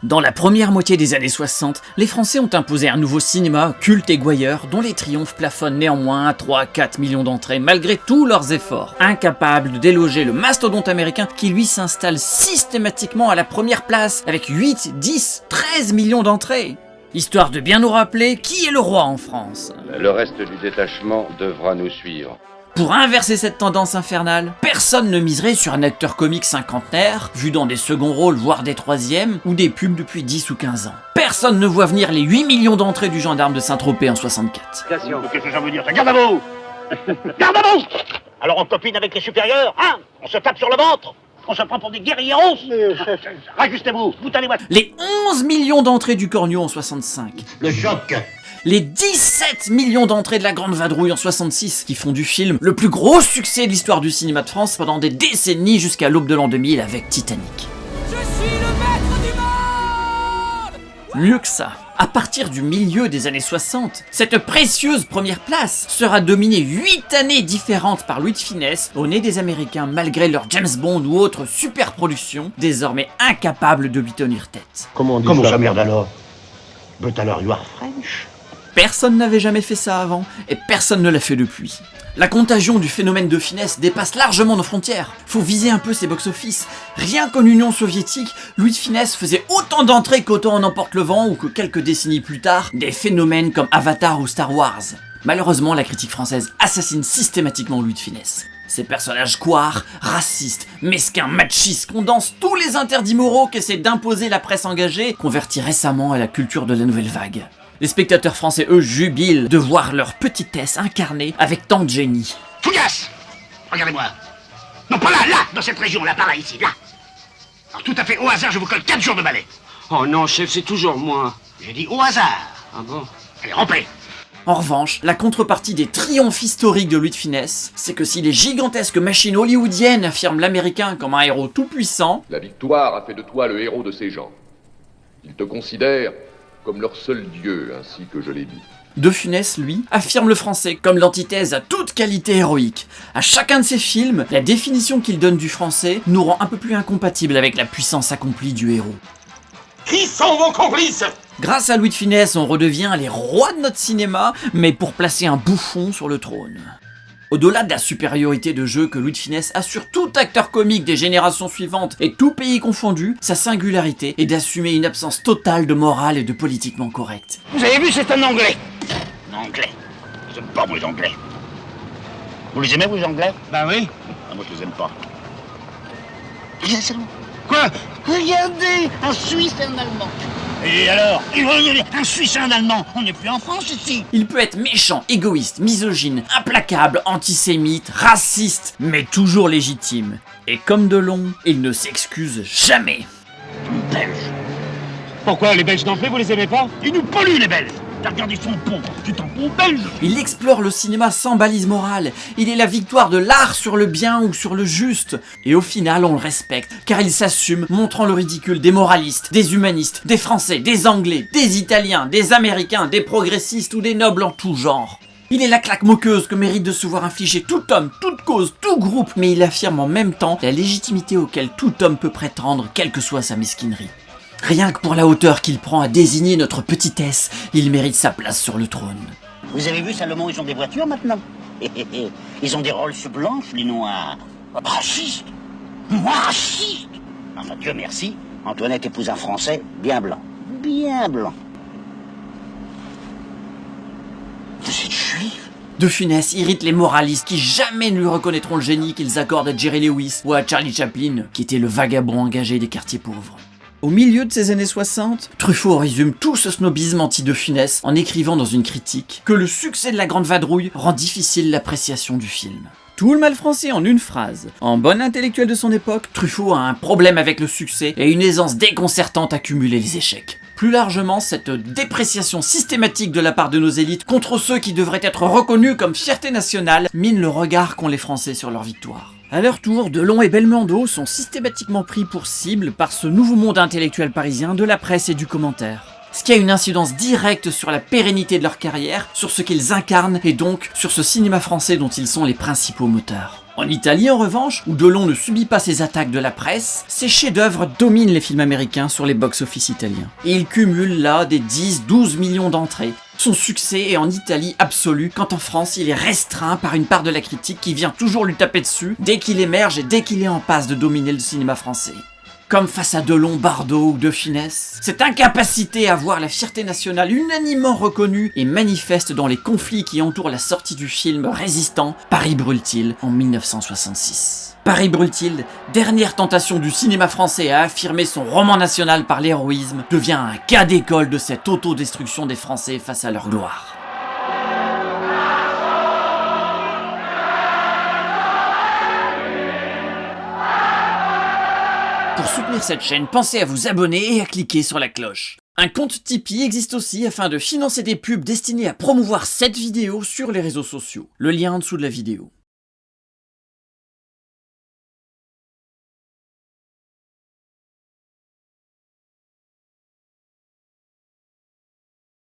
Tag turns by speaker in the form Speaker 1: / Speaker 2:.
Speaker 1: Dans la première moitié des années 60, les Français ont imposé un nouveau cinéma culte et gouailleur dont les triomphes plafonnent néanmoins à 3-4 millions d'entrées malgré tous leurs efforts, incapables de déloger le mastodonte américain qui lui s'installe systématiquement à la première place avec 8, 10, 13 millions d'entrées. Histoire de bien nous rappeler qui est le roi en France.
Speaker 2: Le reste du détachement devra nous suivre.
Speaker 1: Pour inverser cette tendance infernale, personne ne miserait sur un acteur comique cinquantenaire, vu dans des seconds rôles voire des troisièmes, ou des pubs depuis 10 ou 15 ans. Personne ne voit venir les 8 millions d'entrées du gendarme de Saint-Tropez en 64.
Speaker 3: Qu'est-ce que ça veut dire? Garde à vous. Garde à vous. Alors on copine avec les supérieurs, hein? On se tape sur le ventre. On se prend pour des guerriers. Rajustez-vous, vous allez voir.
Speaker 1: Les 11 millions d'entrées du Cornio en 65.
Speaker 3: Le choc.
Speaker 1: Les 17 millions d'entrées de la Grande Vadrouille en 66 qui font du film le plus gros succès de l'histoire du cinéma de France pendant des décennies jusqu'à l'aube de l'an 2000 avec Titanic.
Speaker 4: Je suis le maître du monde!
Speaker 1: Mieux que ça, à partir du milieu des années 60, cette précieuse première place sera dominée 8 années différentes par Louis de Funès au nez des Américains malgré leur James Bond ou autres super productions désormais incapables de lui tenir tête.
Speaker 3: Comment ça merde alors? But alors you are French?
Speaker 1: Personne n'avait jamais fait ça avant, et personne ne l'a fait depuis. La contagion du phénomène de Funès dépasse largement nos frontières. Faut viser un peu ses box-office. Rien qu'en Union soviétique, Louis de Funès faisait autant d'entrées qu'Autant en emporte le vent, ou que quelques décennies plus tard, des phénomènes comme Avatar ou Star Wars. Malheureusement, la critique française assassine systématiquement Louis de Funès. Ces personnages couards, racistes, mesquins, machistes, condensent tous les interdits moraux qu'essaie d'imposer la presse engagée, convertie récemment à la culture de la nouvelle vague. Les spectateurs français, eux, jubilent de voir leur petitesse incarnée avec tant de génie.
Speaker 3: Fougas! Regardez-moi. Non, pas là, dans cette région, là, par là, ici, là. Alors tout à fait au hasard, je vous colle 4 jours de balai.
Speaker 5: Oh non, chef, c'est toujours moi.
Speaker 3: J'ai dit au hasard.
Speaker 5: Ah bon?
Speaker 3: Allez, rampez.
Speaker 1: En revanche, la contrepartie des triomphes historiques de Louis de Funès, c'est que si les gigantesques machines hollywoodiennes affirment l'Américain comme un héros tout-puissant,
Speaker 6: la victoire a fait de toi le héros de ces gens. Ils te considèrent comme leur seul dieu, ainsi que je l'ai dit.
Speaker 1: De Funès, lui, affirme le français comme l'antithèse à toute qualité héroïque. À chacun de ses films, la définition qu'il donne du français nous rend un peu plus incompatibles avec la puissance accomplie du héros.
Speaker 3: Qui sont vos complices?
Speaker 1: Grâce à Louis de Funès, on redevient les rois de notre cinéma, mais pour placer un bouffon sur le trône. Au-delà de la supériorité de jeu que Louis de Funès a sur tout acteur comique des générations suivantes et tout pays confondu, sa singularité est d'assumer une absence totale de morale et de politiquement correct.
Speaker 3: Vous avez vu, c'est un Anglais. Un Anglais. J'aime pas, moi, les Anglais. Vous les aimez, vous, les Anglais? Ben oui. Ah, moi, je les aime pas. Regardez ça, quoi? Regardez, un Suisse et un Allemand. Et alors? Un Suisse et un Allemand, on n'est plus en France ici.
Speaker 1: Il peut être méchant, égoïste, misogyne, implacable, antisémite, raciste, mais toujours légitime. Et comme Delon, il ne s'excuse jamais.
Speaker 3: Belge.
Speaker 5: Pourquoi, les Belges non plus, vous les aimez pas?
Speaker 3: Ils nous polluent, les Belges. T'as regardé son pont, tu t'en pont belge.
Speaker 1: Il explore le cinéma sans balise morale. Il est la victoire de l'art sur le bien ou sur le juste. Et au final, on le respecte, car il s'assume, montrant le ridicule des moralistes, des humanistes, des Français, des Anglais, des Italiens, des Américains, des progressistes ou des nobles en tout genre. Il est la claque moqueuse que mérite de se voir infliger tout homme, toute cause, tout groupe, mais il affirme en même temps la légitimité auquel tout homme peut prétendre, quelle que soit sa mesquinerie. Rien que pour la hauteur qu'il prend à désigner notre petitesse, il mérite sa place sur le trône.
Speaker 3: Vous avez vu, Salomon, ils ont des voitures maintenant. Ils ont des Rolls blanches, les noirs. Racistes. Moi, raciste. Enfin, Dieu merci, Antoinette épouse un Français bien blanc. Bien blanc. Vous êtes juif?
Speaker 1: De Funès irrite les moralistes qui jamais ne lui reconnaîtront le génie qu'ils accordent à Jerry Lewis ou à Charlie Chaplin, qui était le vagabond engagé des quartiers pauvres. Au milieu de ces années 60, Truffaut résume tout ce snobisme anti-De Funès en écrivant dans une critique que le succès de La Grande Vadrouille rend difficile l'appréciation du film. Tout le mal français en une phrase. En bon intellectuel de son époque, Truffaut a un problème avec le succès et une aisance déconcertante à cumuler les échecs. Plus largement, cette dépréciation systématique de la part de nos élites contre ceux qui devraient être reconnus comme fierté nationale mine le regard qu'ont les Français sur leur victoire. À leur tour, Delon et Belmondo sont systématiquement pris pour cible par ce nouveau monde intellectuel parisien de la presse et du commentaire. Ce qui a une incidence directe sur la pérennité de leur carrière, sur ce qu'ils incarnent et donc sur ce cinéma français dont ils sont les principaux moteurs. En Italie, en revanche, où Delon ne subit pas ces attaques de la presse, ses chefs-d'œuvre dominent les films américains sur les box-office italiens. Et il cumule là des 10-12 millions d'entrées. Son succès est en Italie absolu, quand en France il est restreint par une part de la critique qui vient toujours lui taper dessus dès qu'il émerge et dès qu'il est en passe de dominer le cinéma français. Comme face à Delon, Bardot ou De Funès, cette incapacité à voir la fierté nationale unanimement reconnue et manifeste dans les conflits qui entourent la sortie du film résistant Paris brûle-t-il en 1966. Paris brûle-t-il, dernière tentation du cinéma français à affirmer son roman national par l'héroïsme, devient un cas d'école de cette autodestruction des Français face à leur gloire. Pour soutenir cette chaîne, pensez à vous abonner et à cliquer sur la cloche. Un compte Tipeee existe aussi afin de financer des pubs destinées à promouvoir cette vidéo sur les réseaux sociaux. Le lien en dessous de la vidéo.